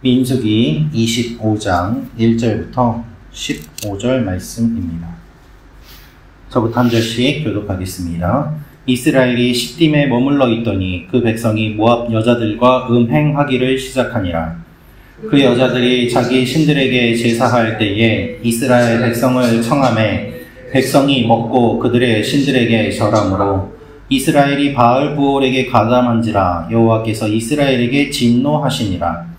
민수기 25장 1절부터 15절 말씀입니다. 저부터 한 절씩 교독하겠습니다. 이스라엘이 시딤에 머물러 있더니 그 백성이 모압 여자들과 음행하기를 시작하니라. 그 여자들이 자기 신들에게 제사할 때에 이스라엘 백성을 청하매 백성이 먹고 그들의 신들에게 절하므로 이스라엘이 바알 부올에게 가담한지라 여호와께서 이스라엘에게 진노하시니라.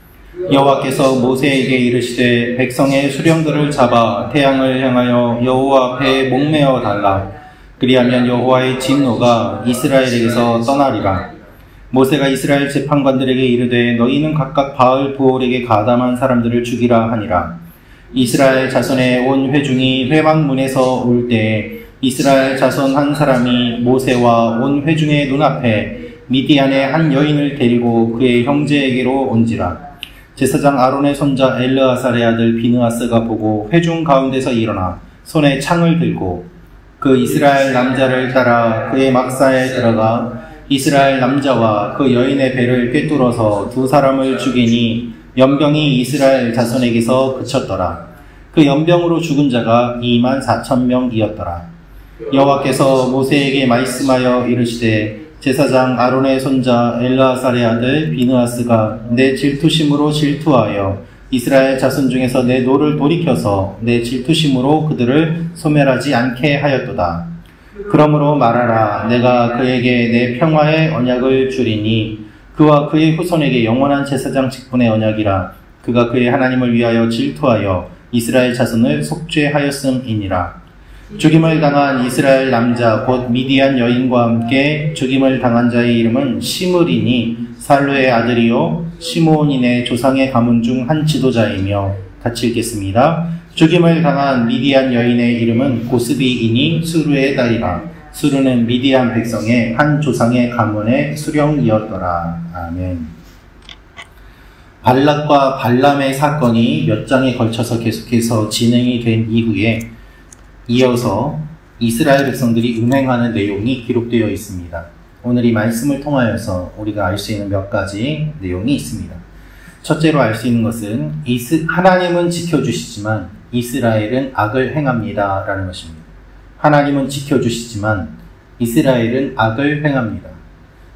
여호와께서 모세에게 이르시되 백성의 수령들을 잡아 태양을 향하여 여호와 앞에 목매어 달라. 그리하면 여호와의 진노가 이스라엘에게서 떠나리라. 모세가 이스라엘 재판관들에게 이르되 너희는 각각 바알 부올에게 가담한 사람들을 죽이라 하니라. 이스라엘 자손의 온 회중이 회막문에서 올 때에 이스라엘 자손 한 사람이 모세와 온 회중의 눈앞에 미디안의 한 여인을 데리고 그의 형제에게로 온지라. 제사장 아론의 손자 엘르아살의 아들 비느하스가 보고 회중 가운데서 일어나 손에 창을 들고 그 이스라엘 남자를 따라 그의 막사에 들어가 이스라엘 남자와 그 여인의 배를 꿰뚫어서 두 사람을 죽이니 연병이 이스라엘 자손에게서 그쳤더라. 그 연병으로 죽은 자가 24,000명이었더라. 여호와께서 모세에게 말씀하여 이르시되 제사장 아론의 손자 엘르아살의 아들 비느하스가 내 질투심으로 질투하여 이스라엘 자손 중에서 내 노를 돌이켜서 내 질투심으로 그들을 소멸하지 않게 하였도다. 그러므로 말하라. 내가 그에게 내 평화의 언약을 주리니 그와 그의 후손에게 영원한 제사장 직분의 언약이라. 그가 그의 하나님을 위하여 질투하여 이스라엘 자손을 속죄하였음이니라. 죽임을 당한 이스라엘 남자 곧 미디안 여인과 함께 죽임을 당한 자의 이름은 시므리니 살루의 아들이요 시므온인의 조상의 가문 중 한 지도자이며. 같이 읽겠습니다. 죽임을 당한 미디안 여인의 이름은 고스비이니 수르의 딸이라. 수르는 미디안 백성의 한 조상의 가문의 수령이었더라. 아멘. 발락과 발람의 사건이 몇 장에 걸쳐서 계속해서 진행이 된 이후에 이어서 이스라엘 백성들이 음행하는 내용이 기록되어 있습니다. 오늘 이 말씀을 통하여서 우리가 알 수 있는 몇 가지 내용이 있습니다. 첫째로 알 수 있는 것은 하나님은 지켜주시지만 이스라엘은 악을 행합니다 라는 것입니다. 하나님은 지켜주시지만 이스라엘은 악을 행합니다.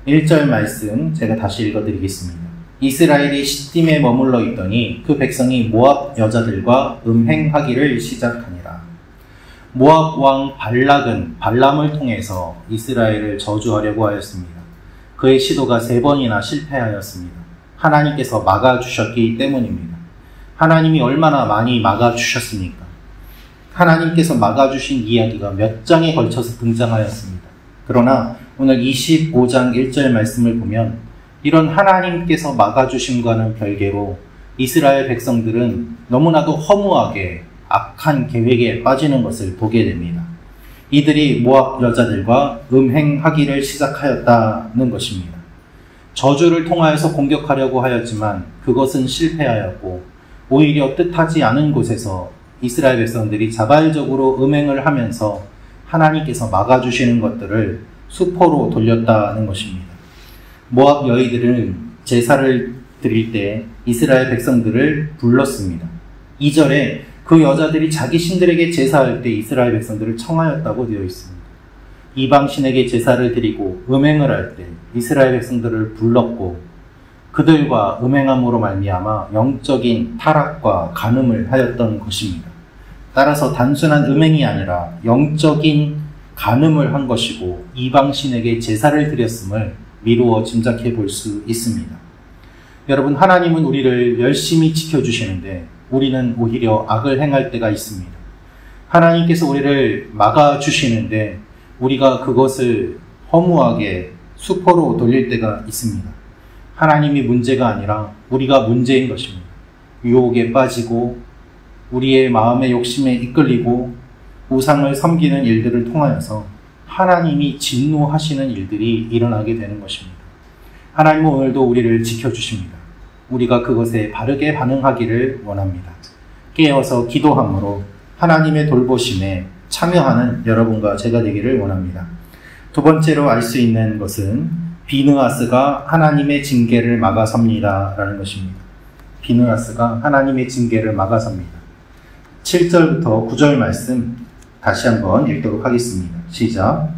1절 말씀 제가 다시 읽어드리겠습니다. 이스라엘이 시딤에 머물러 있더니 그 백성이 모압 여자들과 음행하기를 시작하니라. 모압 왕 발락은 발람을 통해서 이스라엘을 저주하려고 하였습니다. 그의 시도가 3번이나 실패하였습니다. 하나님께서 막아주셨기 때문입니다. 하나님이 얼마나 많이 막아주셨습니까? 하나님께서 막아주신 이야기가 몇 장에 걸쳐서 등장하였습니다. 그러나 오늘 25장 1절 말씀을 보면 이런 하나님께서 막아주심과는 별개로 이스라엘 백성들은 너무나도 허무하게 악한 계획에 빠지는 것을 보게 됩니다. 이들이 모압 여자들과 음행하기를 시작하였다는 것입니다. 저주를 통하여서 공격하려고 하였지만 그것은 실패하였고 오히려 뜻하지 않은 곳에서 이스라엘 백성들이 자발적으로 음행을 하면서 하나님께서 막아주시는 것들을 수포로 돌렸다는 것입니다. 모압 여인들은 제사를 드릴 때 이스라엘 백성들을 불렀습니다. 2절에 그 여자들이 자기 신들에게 제사할 때 이스라엘 백성들을 청하였다고 되어 있습니다. 이방신에게 제사를 드리고 음행을 할 때 이스라엘 백성들을 불렀고 그들과 음행함으로 말미암아 영적인 타락과 간음을 하였던 것입니다. 따라서 단순한 음행이 아니라 영적인 간음을 한 것이고 이방신에게 제사를 드렸음을 미루어 짐작해 볼 수 있습니다. 여러분, 하나님은 우리를 열심히 지켜주시는데 우리는 오히려 악을 행할 때가 있습니다. 하나님께서 우리를 막아주시는데 우리가 그것을 허무하게 수포로 돌릴 때가 있습니다. 하나님이 문제가 아니라 우리가 문제인 것입니다. 유혹에 빠지고 우리의 마음의 욕심에 이끌리고 우상을 섬기는 일들을 통하여서 하나님이 진노하시는 일들이 일어나게 되는 것입니다. 하나님은 오늘도 우리를 지켜주십니다. 우리가 그것에 바르게 반응하기를 원합니다. 깨어서 기도함으로 하나님의 돌보심에 참여하는 여러분과 제가 되기를 원합니다. 두 번째로 알 수 있는 것은 비느하스가 하나님의 징계를 막아섭니다 라는 것입니다. 비느하스가 하나님의 징계를 막아섭니다. 7절부터 9절 말씀 다시 한번 읽도록 하겠습니다. 시작.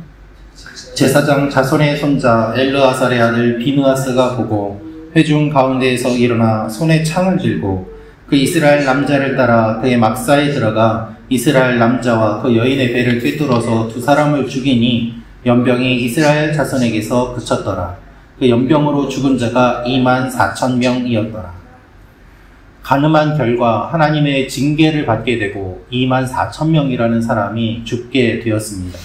제사장 자손의 손자 엘르아살의 아들 비느하스가 보고 회중 가운데에서 일어나 손에 창을 들고 그 이스라엘 남자를 따라 그의 막사에 들어가 이스라엘 남자와 그 여인의 배를 꿰뚫어서 두 사람을 죽이니 연병이 이스라엘 자손에게서 그쳤더라. 그 연병으로 죽은 자가 24,000명이었더라. 가늠한 결과 하나님의 징계를 받게 되고 24,000명이라는 사람이 죽게 되었습니다.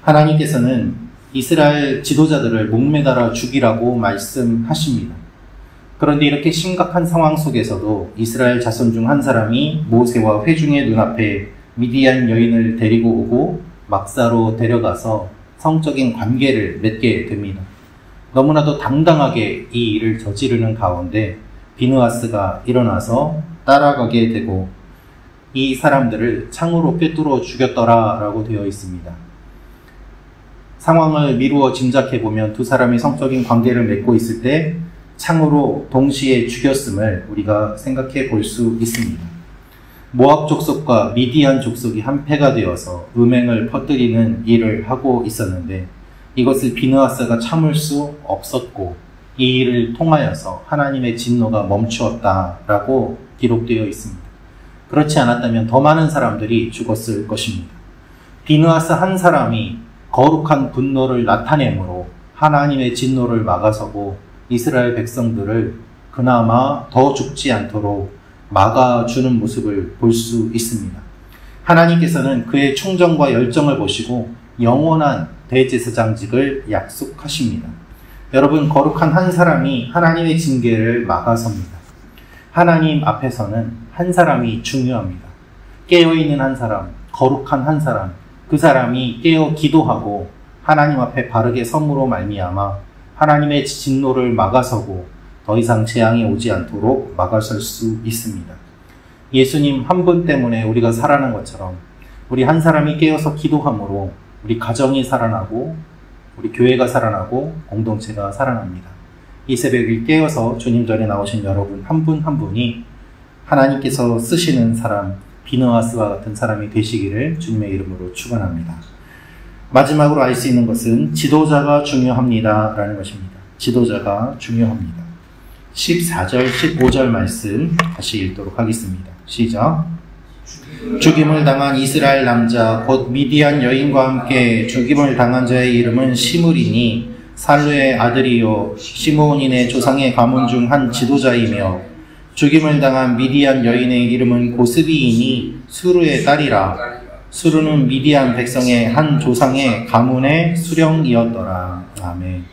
하나님께서는 이스라엘 지도자들을 목매달아 죽이라고 말씀하십니다. 그런데 이렇게 심각한 상황 속에서도 이스라엘 자손 중 한 사람이 모세와 회중의 눈앞에 미디안 여인을 데리고 오고 막사로 데려가서 성적인 관계를 맺게 됩니다. 너무나도 당당하게 이 일을 저지르는 가운데 비느하스가 일어나서 따라가게 되고 이 사람들을 창으로 꿰뚫어 죽였더라라고 되어 있습니다. 상황을 미루어 짐작해보면 두 사람이 성적인 관계를 맺고 있을 때 창으로 동시에 죽였음을 우리가 생각해 볼 수 있습니다. 모압 족속과 미디안 족속이 한패가 되어서 음행을 퍼뜨리는 일을 하고 있었는데 이것을 비느하스가 참을 수 없었고 이 일을 통하여서 하나님의 진노가 멈추었다라고 기록되어 있습니다. 그렇지 않았다면 더 많은 사람들이 죽었을 것입니다. 비느하스 한 사람이 거룩한 분노를 나타내므로 하나님의 진노를 막아서고 이스라엘 백성들을 그나마 더 죽지 않도록 막아주는 모습을 볼 수 있습니다. 하나님께서는 그의 충정과 열정을 보시고 영원한 대제사장직을 약속하십니다. 여러분, 거룩한 한 사람이 하나님의 징계를 막아섭니다. 하나님 앞에서는 한 사람이 중요합니다. 깨어있는 한 사람, 거룩한 한 사람, 그 사람이 깨어 기도하고 하나님 앞에 바르게 섬으로 말미암아 하나님의 진노를 막아서고 더 이상 재앙이 오지 않도록 막아설 수 있습니다. 예수님 한 분 때문에 우리가 살아난 것처럼 우리 한 사람이 깨어서 기도함으로 우리 가정이 살아나고 우리 교회가 살아나고 공동체가 살아납니다. 이 새벽에 깨어서 주님 전에 나오신 여러분 한 분 한 분이 하나님께서 쓰시는 사람, 비느하스와 같은 사람이 되시기를 주님의 이름으로 축원합니다. 마지막으로 알 수 있는 것은 지도자가 중요합니다 라는 것입니다. 지도자가 중요합니다. 14절, 15절 말씀 다시 읽도록 하겠습니다. 시작. 죽임을 당한 이스라엘 남자 곧 미디안 여인과 함께 죽임을 당한 자의 이름은 시므리니 살루의 아들이요 시므온인의 조상의 가문 중 한 지도자이며 죽임을 당한 미디안 여인의 이름은 고스비이니 수르의 딸이라. 수르는 미디안 백성의 한 조상의 가문의 수령이었더라. 아멘.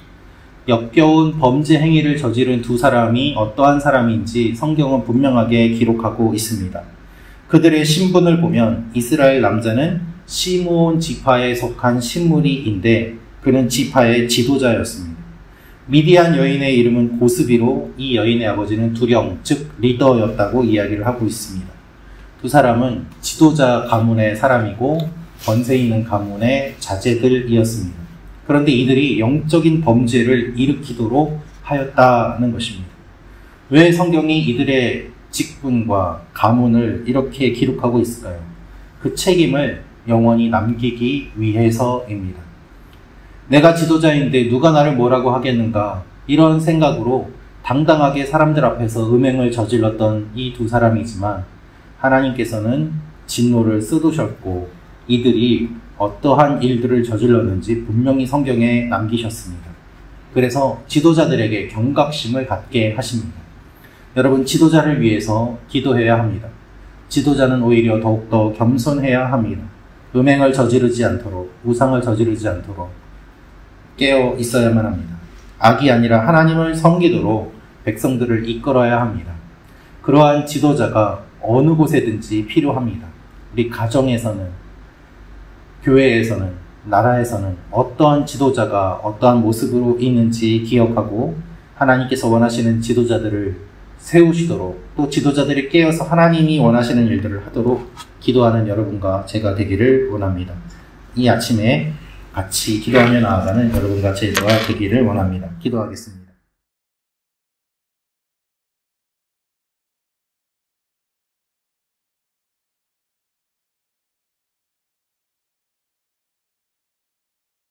역겨운 범죄 행위를 저지른 두 사람이 어떠한 사람인지 성경은 분명하게 기록하고 있습니다. 그들의 신분을 보면 이스라엘 남자는 시므온 지파에 속한 시므리인데 그는 지파의 지도자였습니다. 미디안 여인의 이름은 고스비로 이 여인의 아버지는 두령, 즉 리더였다고 이야기를 하고 있습니다. 두 사람은 지도자 가문의 사람이고 권세 있는 가문의 자제들이었습니다. 그런데 이들이 영적인 범죄를 일으키도록 하였다는 것입니다. 왜 성경이 이들의 직분과 가문을 이렇게 기록하고 있을까요? 그 책임을 영원히 남기기 위해서입니다. 내가 지도자인데 누가 나를 뭐라고 하겠는가, 이런 생각으로 당당하게 사람들 앞에서 음행을 저질렀던 이 두 사람이지만 하나님께서는 진노를 쏟으셨고 이들이 어떠한 일들을 저질렀는지 분명히 성경에 남기셨습니다. 그래서 지도자들에게 경각심을 갖게 하십니다. 여러분, 지도자를 위해서 기도해야 합니다. 지도자는 오히려 더욱더 겸손해야 합니다. 음행을 저지르지 않도록, 우상을 저지르지 않도록 깨어 있어야만 합니다. 악이 아니라 하나님을 섬기도록 백성들을 이끌어야 합니다. 그러한 지도자가 어느 곳에든지 필요합니다. 우리 가정에서는, 교회에서는, 나라에서는 어떠한 지도자가 어떠한 모습으로 있는지 기억하고 하나님께서 원하시는 지도자들을 세우시도록, 또 지도자들이 깨어서 하나님이 원하시는 일들을 하도록 기도하는 여러분과 제가 되기를 원합니다. 이 아침에 같이 기도하며 나아가는 여러분과 제가 되기를 원합니다. 기도하겠습니다.